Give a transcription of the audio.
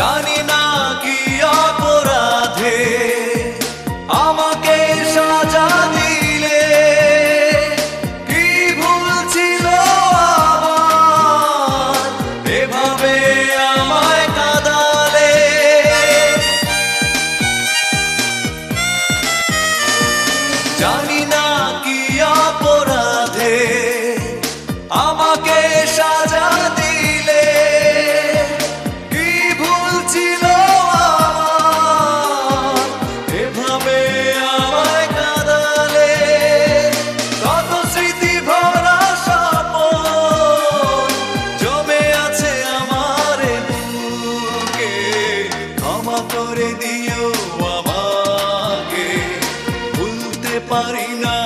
জানি না কি অপরাধে আমাকে সাজা দিলে, কি ভুল ছিল আমার এভাবে আমায় কাঁদালে। জানি না কি অপরাধে আমাকে সাজা দিলে, কি ভুল ছিল আমার এভাবে আমায় কাঁদালে। কত স্মৃতি ভরা স্বপন জমে আছে আমার বুকে, ক্ষমা করে দিও আমাকে, ভুলতে পারি না